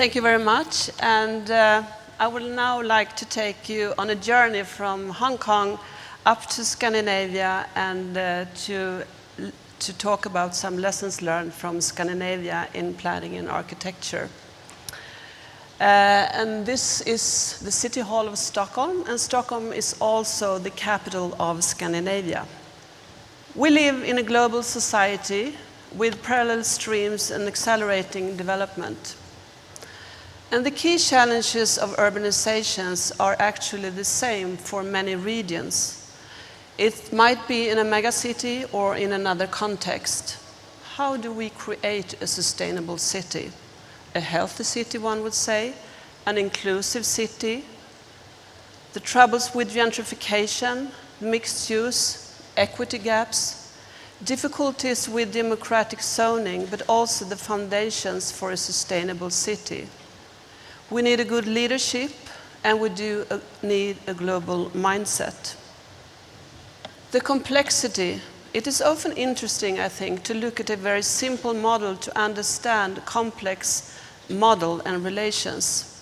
Thank you very much. And I would now like to take you on a journey from Hong Kong up to Scandinavia and to talk about some lessons learned from Scandinavia in planning and architecture. And this is the City Hall of Stockholm, and Stockholm is also the capital of Scandinavia. We live in a global society with parallel streams and accelerating development. And the key challenges of urbanizations are actually the same for many regions. It might be in a megacity or in another context. How do we create a sustainable city? A healthy city, one would say, an inclusive city, the troubles with gentrification, mixed use, equity gaps, difficulties with democratic zoning, but also the foundations for a sustainable city. We need a good leadership, and we do need a global mindset. The complexity. It is often interesting, I think, to look at a very simple model to understand complex model and relations.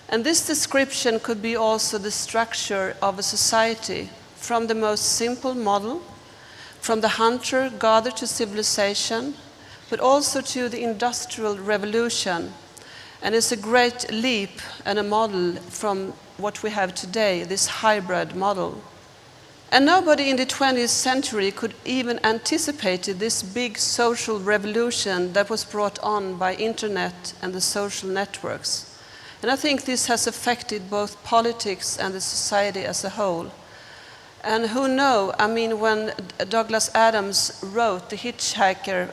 And this description could be also the structure of a society, from the most simple model, from the hunter-gatherer to civilization, but also to the Industrial Revolution. And it's a great leap and a model from what we have today, this hybrid model. And nobody in the 20th century could even anticipate this big social revolution that was brought on by internet and the social networks. And I think this has affected both politics and the society as a whole. And who knows, I mean, when Douglas Adams wrote The Hitchhiker,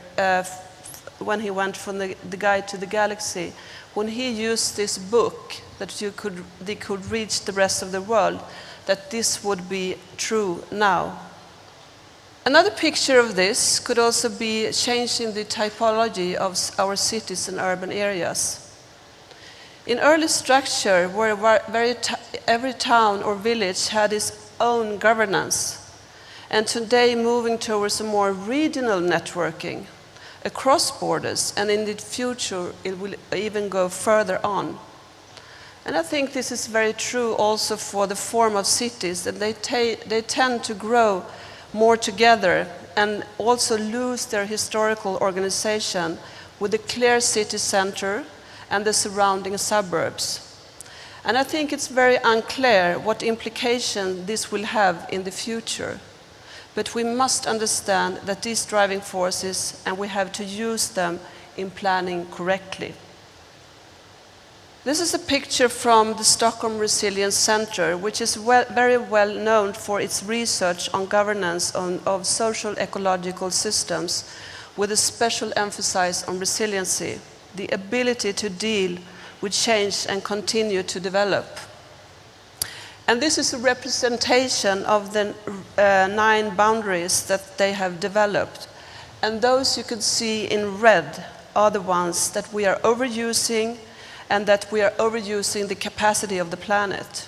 when he went from the Guide to the Galaxy, when he used this book that they could reach the rest of the world, that this would be true now. Another picture of this could also be changing the typology of our cities and urban areas. In early structure, where every town or village had its own governance, and today moving towards a more regional networking across borders, and in the future it will even go further on. And I think this is very true also for the form of cities, that they tend to grow more together and also lose their historical organization with a clear city center and the surrounding suburbs. And I think it's very unclear what implication this will have in the future. But we must understand that these driving forces, and we have to use them in planning correctly. This is a picture from the Stockholm Resilience Center, which is very well known for its research on governance of social ecological systems, with a special emphasis on resiliency, the ability to deal with change and continue to develop. And this is a representation of the 9 boundaries that they have developed. And those you could see in red are the ones that we are overusing, and that we are overusing the capacity of the planet.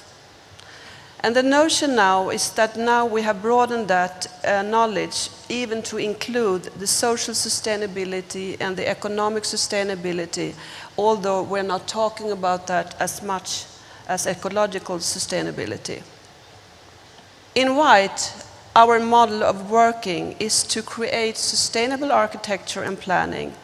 And the notion now is that now we have broadened that knowledge even to include the social sustainability and the economic sustainability, although we're not talking about that as much as ecological sustainability. In White, our model of working is to create sustainable architecture and planning.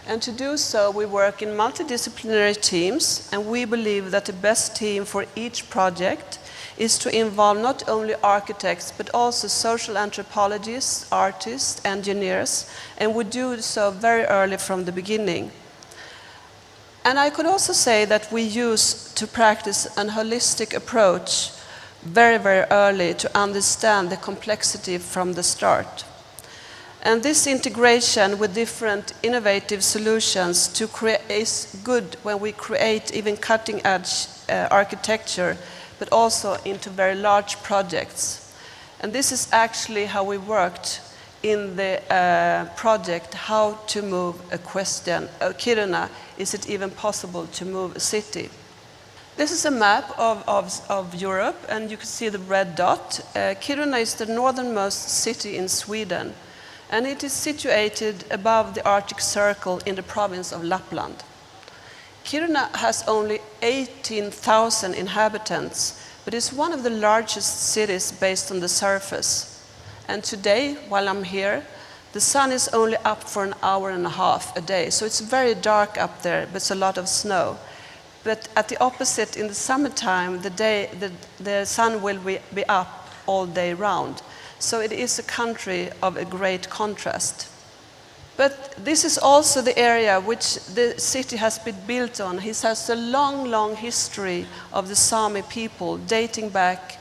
And to do so, we work in multidisciplinary teams, and we believe that the best team for each project is to involve not only architects, but also social anthropologists, artists, engineers, and we do so very early from the beginning. And I could also say that we use to practice an holistic approach very, very early to understand the complexity from the start. And this integration with different innovative solutions to create is good when we create even cutting-edge architecture, but also into very large projects. And this is actually how we worked in the project, How to Move a Question, Kiruna, is it even possible to move a city? This is a map of Europe, and you can see the red dot. Kiruna is the northernmost city in Sweden, and it is situated above the Arctic Circle in the province of Lapland. Kiruna has only 18,000 inhabitants, but is one of the largest cities based on the surface. And today, while I'm here, the sun is only up for an hour and a half a day, so it's very dark up there, but it's a lot of snow. But at the opposite, in the summertime, the sun will be up all day round. So it is a country of a great contrast. But this is also the area which the city has been built on. It has a long, long history of the Sami people, dating back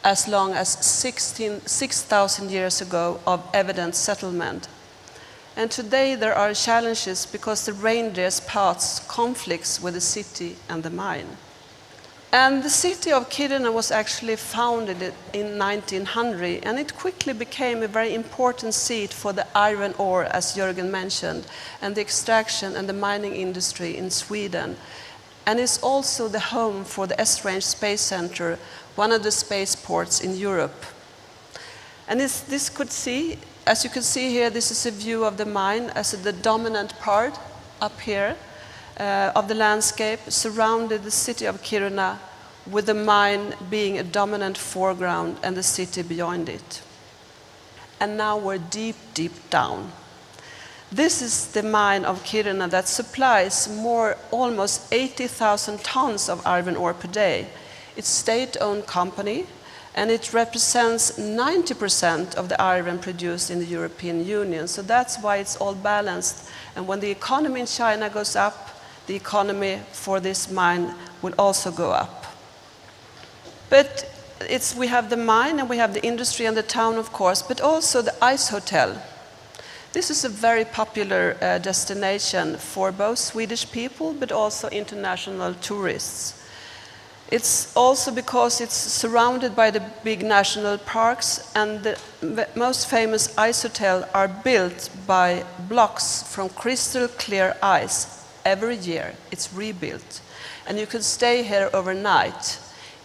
as long as 6,000 years ago of evident settlement. And today there are challenges because the reindeer's paths conflicts with the city and the mine. And the city of Kiruna was actually founded in 1900, and it quickly became a very important seat for the iron ore, as Jörgen mentioned, and the extraction and the mining industry in Sweden. And it's also the home for the S-Range Space Center, one of the spaceports in Europe. And as you can see here, this is a view of the mine as the dominant part up here of the landscape, surrounded the city of Kiruna, with the mine being a dominant foreground and the city beyond it. And now we're deep, deep down. This is the mine of Kiruna that supplies almost 80,000 tons of iron ore per day. It's a state-owned company, and it represents 90% of the iron produced in the European Union. So that's why it's all balanced. And when the economy in China goes up, the economy for this mine will also go up. But we have the mine and we have the industry and the town, of course, but also the ice hotel. This is a very popular destination for both Swedish people but also international tourists. It's also because it's surrounded by the big national parks, and the most famous ice hotel are built by blocks from crystal clear ice. Every year it's rebuilt, and you can stay here overnight.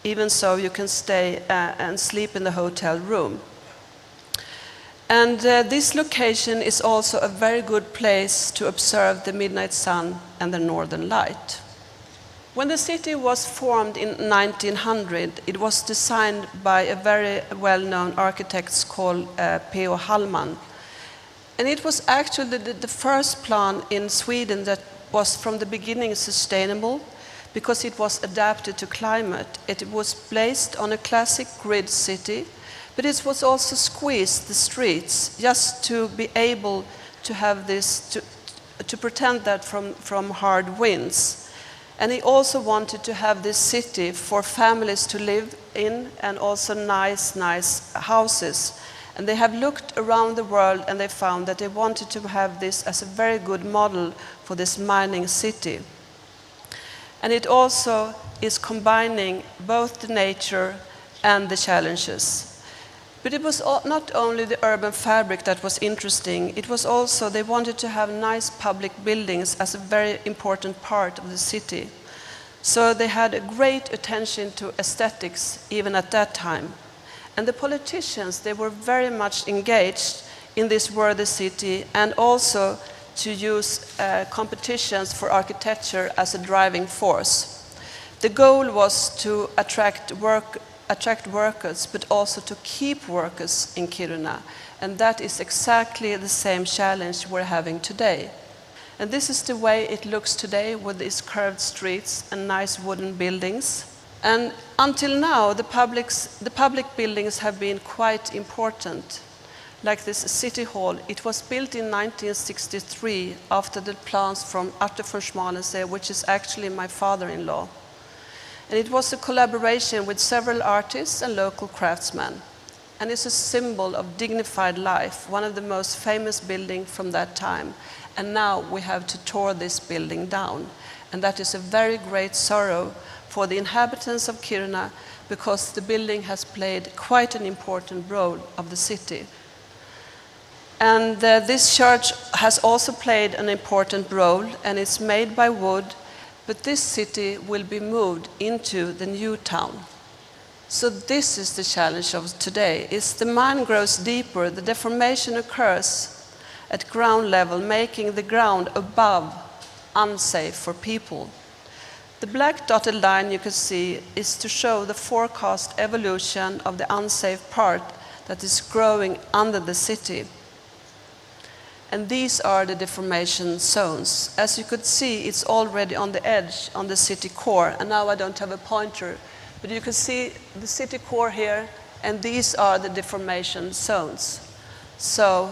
Even so, you can stay and sleep in the hotel room. And this location is also a very good place to observe the midnight sun and the northern light. When the city was formed in 1900, it was designed by a very well-known architect called P.O. Hallman. And it was actually the first plan in Sweden that was from the beginning sustainable, because it was adapted to climate. It was placed on a classic grid city, but it was also squeezed the streets just to be able to have this, to protect that from hard winds. And he also wanted to have this city for families to live in, and also nice houses. And they have looked around the world and they found that they wanted to have this as a very good model for this mining city. And it also is combining both the nature and the challenges. But it was not only the urban fabric that was interesting, it was also they wanted to have nice public buildings as a very important part of the city. So they had a great attention to aesthetics even at that time. And the politicians, they were very much engaged in this worthy city, and also to use competitions for architecture as a driving force. The goal was to attract workers, but also to keep workers in Kiruna. And that is exactly the same challenge we're having today. And this is the way it looks today, with these curved streets and nice wooden buildings. And until now, the public buildings have been quite important. Like this city hall, it was built in 1963 after the plans from Arthur von Schmalensee, which is actually my father-in-law. And it was a collaboration with several artists and local craftsmen. And it's a symbol of dignified life, one of the most famous buildings from that time. And now we have to tear this building down. And that is a very great sorrow for the inhabitants of Kiruna, because the building has played quite an important role of the city. And this church has also played an important role, and it's made by wood, but this city will be moved into the new town. So this is the challenge of today. As the mine grows deeper, the deformation occurs at ground level, making the ground above unsafe for people. The black dotted line you can see is to show the forecast evolution of the unsafe part that is growing under the city. And these are the deformation zones. As you could see, it's already on the edge, on the city core. And now I don't have a pointer, but you can see the city core here, and these are the deformation zones. So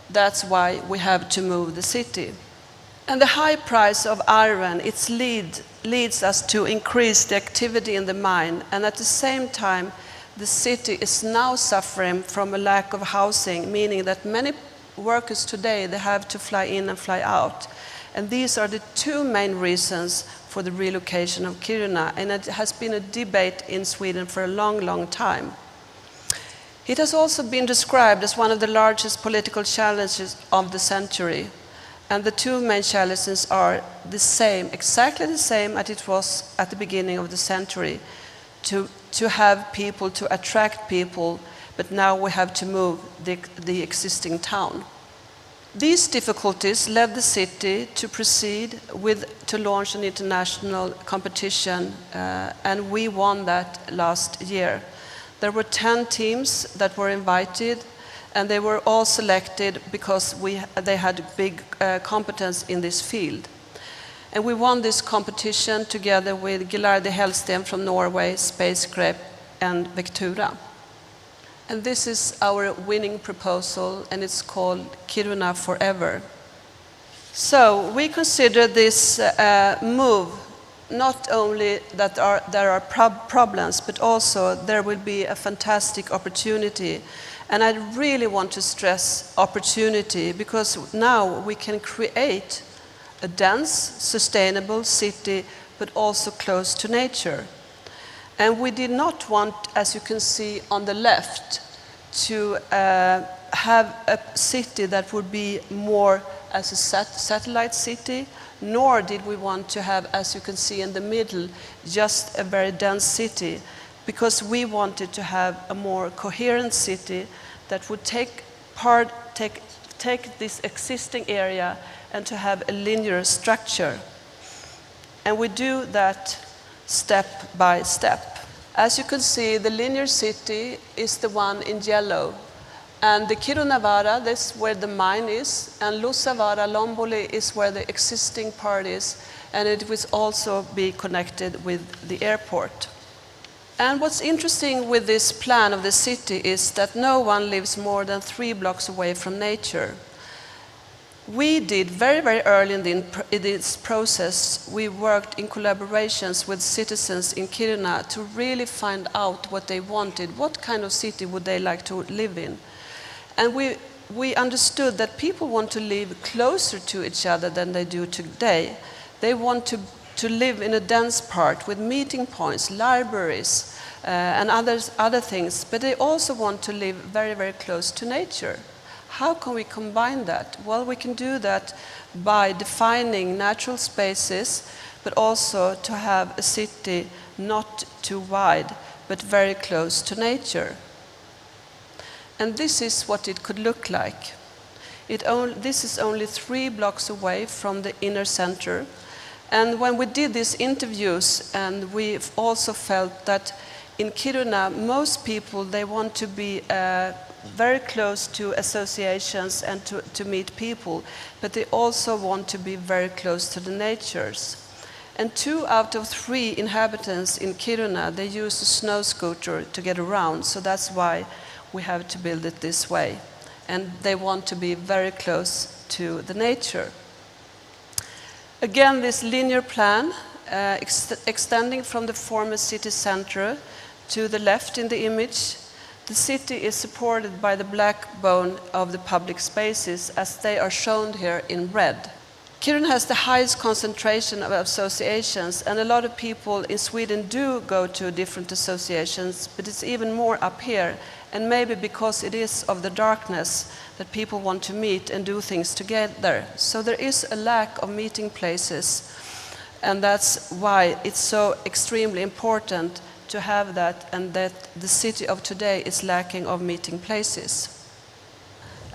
that's why we have to move the city. And the high price of iron, leads us to increase the activity in the mine, and at the same time, the city is now suffering from a lack of housing, meaning that many workers today, they have to fly in and fly out. And these are the two main reasons for the relocation of Kiruna, and it has been a debate in Sweden for a long, long time. It has also been described as one of the largest political challenges of the century. And the two main challenges are the same, exactly the same as it was at the beginning of the century, to have people, to attract people, but now we have to move the existing town. These difficulties led the city to proceed to launch an international competition, and we won that last year. There were 10 teams that were invited, and they were all selected because they had big competence in this field. And we won this competition together with Gilardi Hellsten from Norway, Spacecraft, and Vectura. And this is our winning proposal, and it's called Kiruna Forever. So we consider this move not only that there are problems, but also there will be a fantastic opportunity. And I really want to stress opportunity, because now we can create a dense, sustainable city, but also close to nature. And we did not want, as you can see on the left, to have a city that would be more as a satellite city, nor did we want to have, as you can see in the middle, just a very dense city, because we wanted to have a more coherent city that would take this existing area and to have a linear structure. And we do that step by step. As you can see, the linear city is the one in yellow. And the Kirunavaara, this is where the mine is, and Lussavaara, Lomboli is where the existing part is, and it will also be connected with the airport. And what's interesting with this plan of the city is that no one lives more than 3 blocks away from nature. We did very, very early in this process, we worked in collaborations with citizens in Kiruna to really find out what they wanted, what kind of city would they like to live in. And we understood that people want to live closer to each other than they do today. They want to live in a dense part with meeting points, libraries, and other things, but they also want to live very, very close to nature. How can we combine that? Well, we can do that by defining natural spaces, but also to have a city not too wide, but very close to nature. And this is what it could look like. This is only 3 blocks away from the inner center. And when we did these interviews, and we also felt that in Kiruna, most people, they want to be very close to associations and to meet people, but they also want to be very close to the natures. And 2 out of 3 inhabitants in Kiruna, they use a snow scooter to get around, so that's why we have to build it this way. And they want to be very close to the nature. Again, this linear plan, extending from the former city center to the left in the image, the city is supported by the backbone of the public spaces, as they are shown here in red. Kiruna has the highest concentration of associations, and a lot of people in Sweden do go to different associations, but it's even more up here, and maybe because it is of the darkness that people want to meet and do things together. So there is a lack of meeting places, and that's why it's so extremely important to have that, and that the city of today is lacking of meeting places.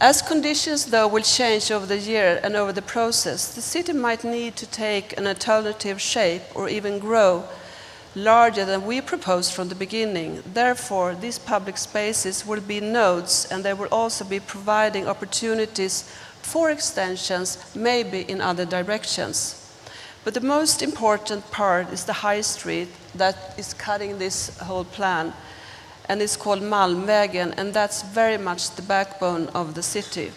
As conditions, though, will change over the year and over the process, the city might need to take an alternative shape or even grow larger than we proposed from the beginning. Therefore, these public spaces will be nodes, and they will also be providing opportunities for extensions, maybe in other directions. But the most important part is the high street that is cutting this whole plan, and it's called Malmvägen, and that's very much the backbone of the city.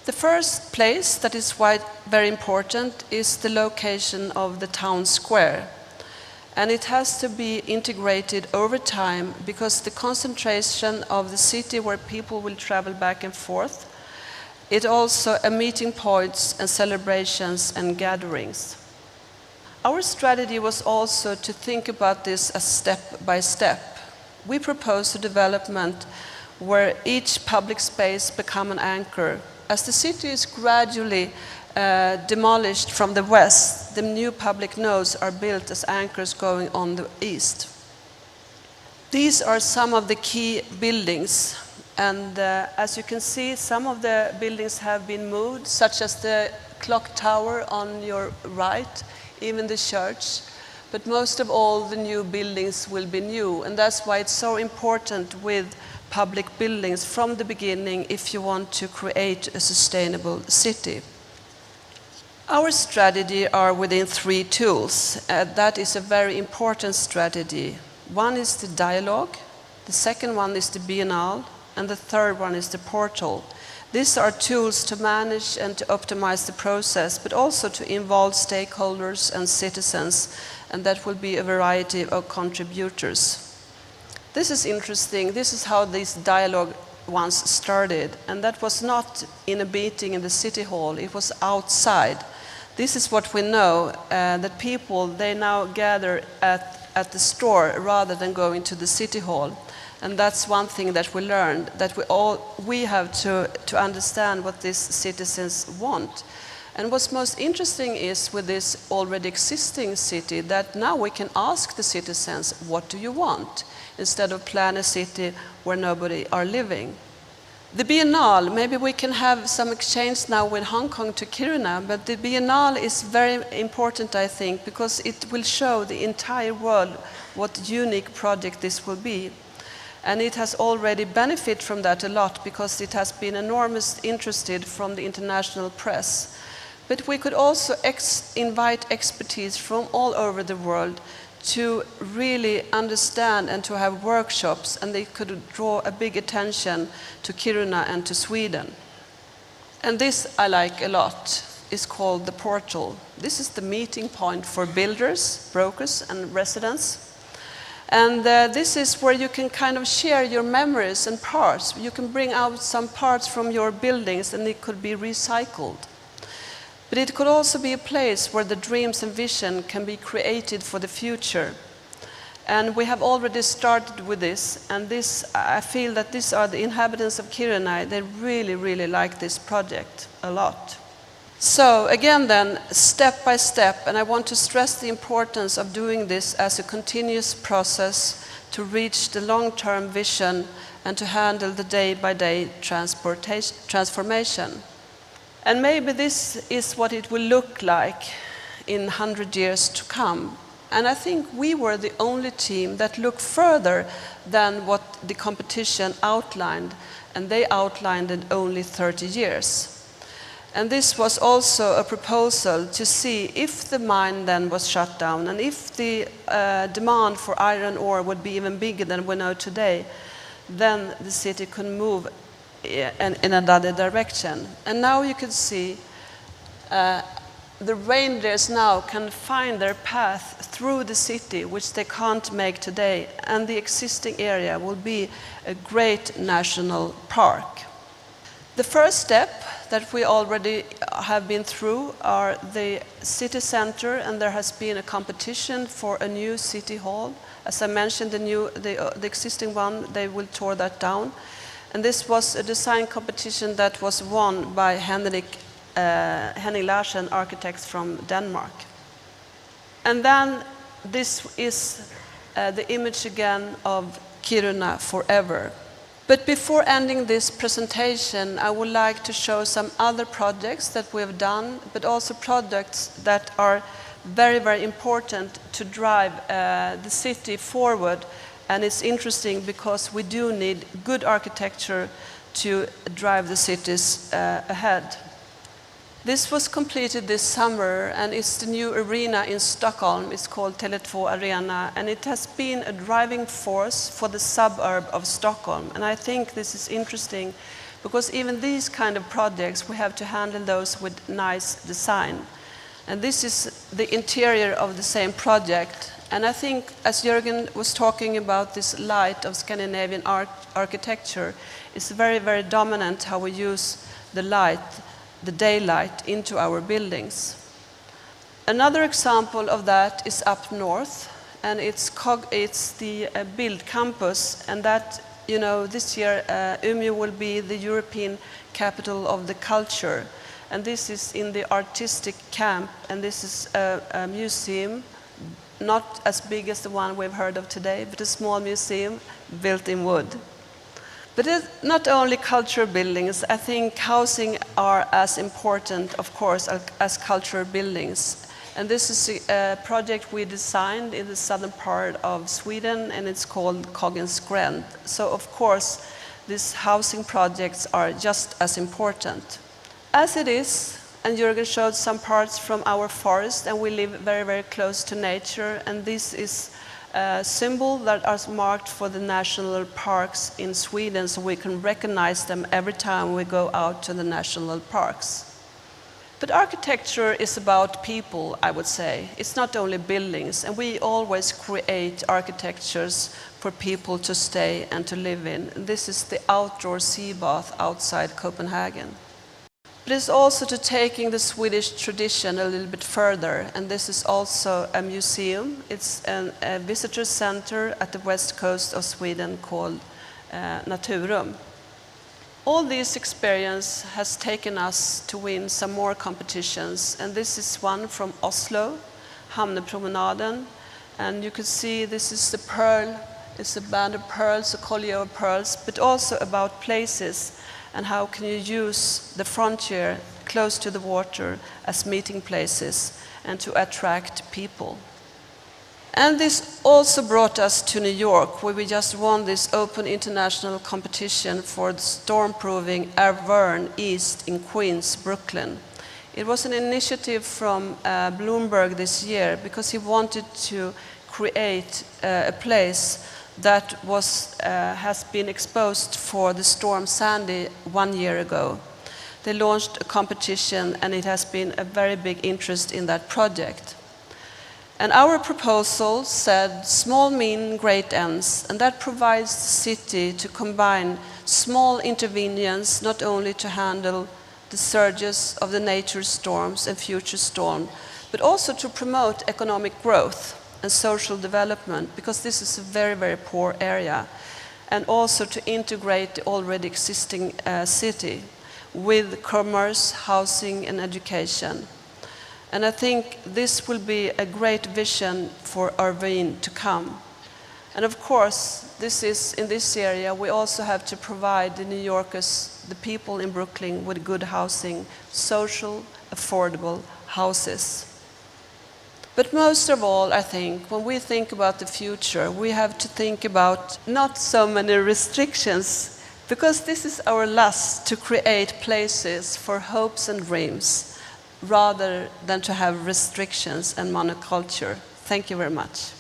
The first place that is very important is the location of the town square. And it has to be integrated over time because the concentration of the city where people will travel back and forth, it also a meeting points and celebrations and gatherings. Our strategy was also to think about this as step by step. We propose a development where each public space become an anchor. As the city is gradually demolished from the west, the new public nodes are built as anchors going on the east. These are some of the key buildings, and as you can see, some of the buildings have been moved, such as the clock tower on your right, even the church. But most of all, the new buildings will be new, and that's why it's so important with public buildings from the beginning if you want to create a sustainable city. Our strategy are within 3 tools. That is a very important strategy. One is the dialogue, the second one is the BIENNALE, and the third one is the portal. These are tools to manage and to optimize the process, but also to involve stakeholders and citizens, and that will be a variety of contributors. This is interesting. This is how this dialogue once started, and that was not in a meeting in the city hall, it was outside. This is what we know, that people, they now gather at the store rather than going to the city hall. And that's one thing that we learned, that we have to understand what these citizens want. And what's most interesting is with this already existing city that now we can ask the citizens, what do you want? Instead of plan a city where nobody are living. The Biennale, maybe we can have some exchange now with Hong Kong to Kiruna, but the Biennale is very important, I think, because it will show the entire world what unique project this will be. And it has already benefited from that a lot because it has been enormously interested from the international press. But we could also invite expertise from all over the world to really understand and to have workshops, and they could draw a big attention to Kiruna and to Sweden. And this I like a lot. It's called the portal. This is the meeting point for builders, brokers, and residents. And this is where you can kind of share your memories and parts. You can bring out some parts from your buildings and it could be recycled. But it could also be a place where the dreams and vision can be created for the future. And we have already started with this, and I feel that these are the inhabitants of Kiruna. They really, really like this project a lot. So again then, step by step, and I want to stress the importance of doing this as a continuous process to reach the long-term vision and to handle the day-by-day transformation. And maybe this is what it will look like in 100 years to come. And I think we were the only team that looked further than what the competition outlined, and they outlined it only 30 years. And this was also a proposal to see if the mine then was shut down and if the demand for iron ore would be even bigger than we know today, then the city could move in another direction. And now you can see the reindeers now can find their path through the city, which they can't make today, and the existing area will be a great national park. The first step that we already have been through are the city center, and there has been a competition for a new city hall. As I mentioned, the existing one, they will tear that down. And this was a design competition that was won by Henning Larsen, architects from Denmark. And then this is the image again of Kiruna forever. But before ending this presentation, I would like to show some other projects that we have done, but also projects that are very, very important to drive the city forward. And it's interesting because we do need good architecture to drive the cities ahead. This was completed this summer, and it's the new arena in Stockholm. It's called Tele2 Arena, and it has been a driving force for the suburb of Stockholm. And I think this is interesting because even these kind of projects, we have to handle those with nice design. And this is the interior of the same project. And I think, as Jürgen was talking about this light of Scandinavian architecture, it's very, very dominant how we use the light, the daylight, into our buildings. Another example of that is up north, and it's the Build campus, and that, you know, this year Umeå will be the European capital of the culture. And this is in the artistic camp, and this is a museum, not as big as the one we've heard of today, but a small museum built in wood. But it's not only cultural buildings. I think housing are as important, of course, as cultural buildings. And this is a project we designed in the southern part of Sweden, and it's called Kogens Gränd. So, of course, these housing projects are just as important. As it is, and Jürgen showed some parts from our forest, and we live very, very close to nature, and this is a symbol that is marked for the national parks in Sweden, so we can recognize them every time we go out to the national parks. But architecture is about people, I would say. It's not only buildings, and we always create architectures for people to stay and to live in. And this is the outdoor sea bath outside Copenhagen. But it's also to taking the Swedish tradition a little bit further, and this is also a museum. It's a visitor center at the west coast of Sweden called Naturum. All this experience has taken us to win some more competitions, and this is one from Oslo, Promenaden, and you can see this is the pearl, it's a band of pearls, a collier of pearls, but also about places and how can you use the frontier close to the water as meeting places and to attract people. And this also brought us to New York, where we just won this open international competition for the storm-proofing Avern East in Queens, Brooklyn. It was an initiative from Bloomberg this year because he wanted to create a place that has been exposed for the storm Sandy 1 year ago. They launched a competition, and it has been a very big interest in that project. And our proposal said small mean great ends, and that provides the city to combine small interventions, not only to handle the surges of the nature storms and future storms, but also to promote economic growth and social development, because this is a very, very poor area, and also to integrate the already existing city with commerce, housing, and education. And I think this will be a great vision for Irvine to come. And of course, in this area, we also have to provide the New Yorkers, the people in Brooklyn, with good housing, social, affordable houses. But most of all, I think, when we think about the future, we have to think about not so many restrictions, because this is our lust to create places for hopes and dreams, rather than to have restrictions and monoculture. Thank you very much.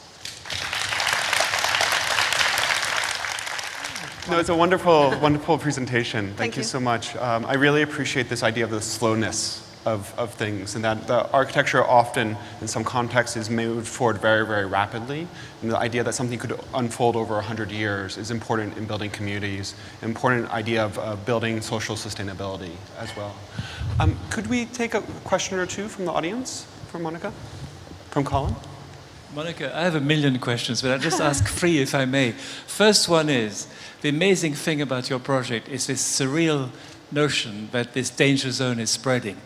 No, it's a wonderful, wonderful presentation. Thank you so much. I really appreciate this idea of the slowness of things, and that the architecture often, in some contexts, is moved forward very, very rapidly. And the idea that something could unfold over 100 years is important in building communities, an important idea of building social sustainability as well. Could we take a question or two from the audience? From Monica? From Colin? Monica, I have a million questions, but I'll just ask three if I may. First one is, the amazing thing about your project is this surreal notion that this danger zone is spreading.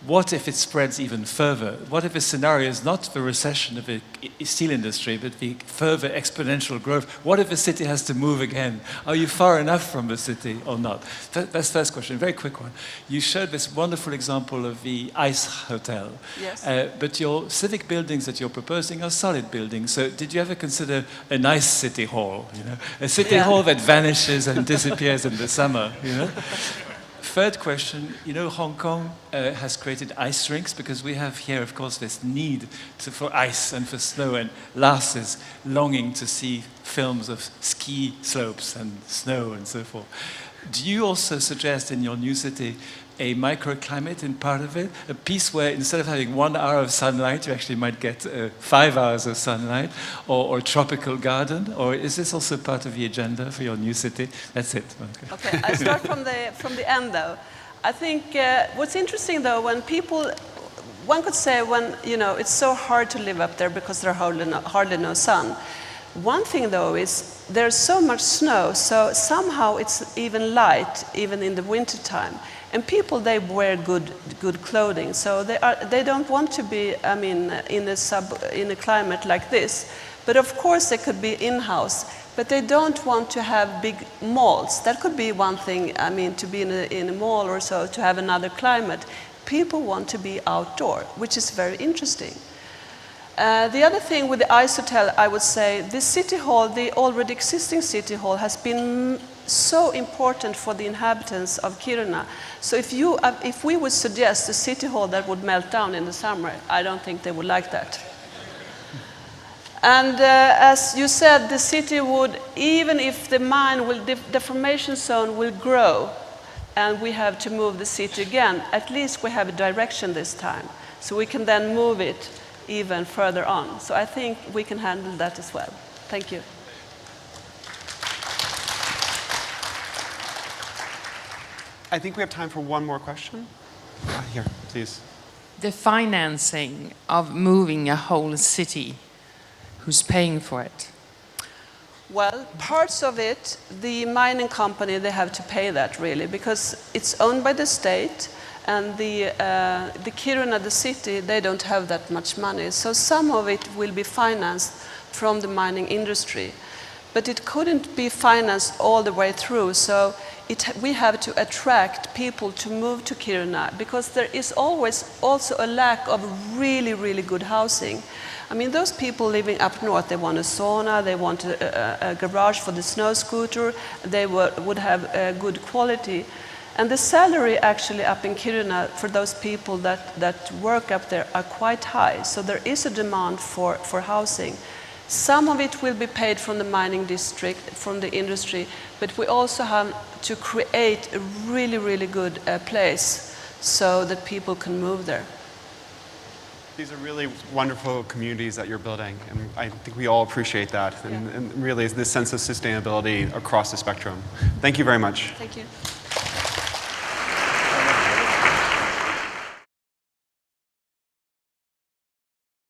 What if it spreads even further? What if the scenario is not the recession of the steel industry, but the further exponential growth? What if the city has to move again? Are you far enough from the city or not? That's the first question. Very quick one. You showed this wonderful example of the ice hotel. Yes. But your civic buildings that you're proposing are solid buildings. So did you ever consider a nice city hall? You know, a city hall that vanishes and disappears in the summer. You know. Third question, you know, Hong Kong has created ice rinks because we have here, of course, this need for ice and for snow, and Lars is longing to see films of ski slopes and snow and so forth. Do you also suggest in your new city a microclimate in part of it? A piece where instead of having 1 hour of sunlight, you actually might get 5 hours of sunlight, or a tropical garden? Or is this also part of the agenda for your new city? That's it. Okay, I start from the end though. I think what's interesting though, when people, one could say when, you know, it's so hard to live up there because there's hardly no sun. One thing though is there's so much snow, so somehow it's even light, even in the winter time. And people, they wear good clothing, so they don't want to be, I mean, in a climate like this. But of course, they could be in-house, but they don't want to have big malls. That could be one thing. I mean, to be in a mall or so, to have another climate. People want to be outdoor, which is very interesting. The other thing with the ice hotel, I would say, the city hall, the already existing city hall, has been so important for the inhabitants of Kiruna. So if we would suggest a city hall that would melt down in the summer, I don't think they would like that. And as you said, the city would, even if the mine will, deformation zone will grow, and we have to move the city again, at least we have a direction this time. So we can then move it even further on. So I think we can handle that as well. Thank you. I think we have time for one more question. Here, please. The financing of moving a whole city, who's paying for it? Well, parts of it, the mining company, they have to pay that really, because it's owned by the state, and the Kiruna, the city, they don't have that much money. So some of it will be financed from the mining industry. But it couldn't be financed all the way through, so we have to attract people to move to Kiruna, because there is always also a lack of really, really good housing. I mean, those people living up north, they want a sauna, they want a garage for the snow scooter, they would have good quality. And the salary actually up in Kiruna for those people that work up there are quite high, so there is a demand for housing. Some of it will be paid from the mining district, from the industry, but we also have to create a really, really good place so that people can move there. These are really wonderful communities that you're building, and I think we all appreciate that, and really this sense of sustainability across the spectrum. Thank you very much. Thank you.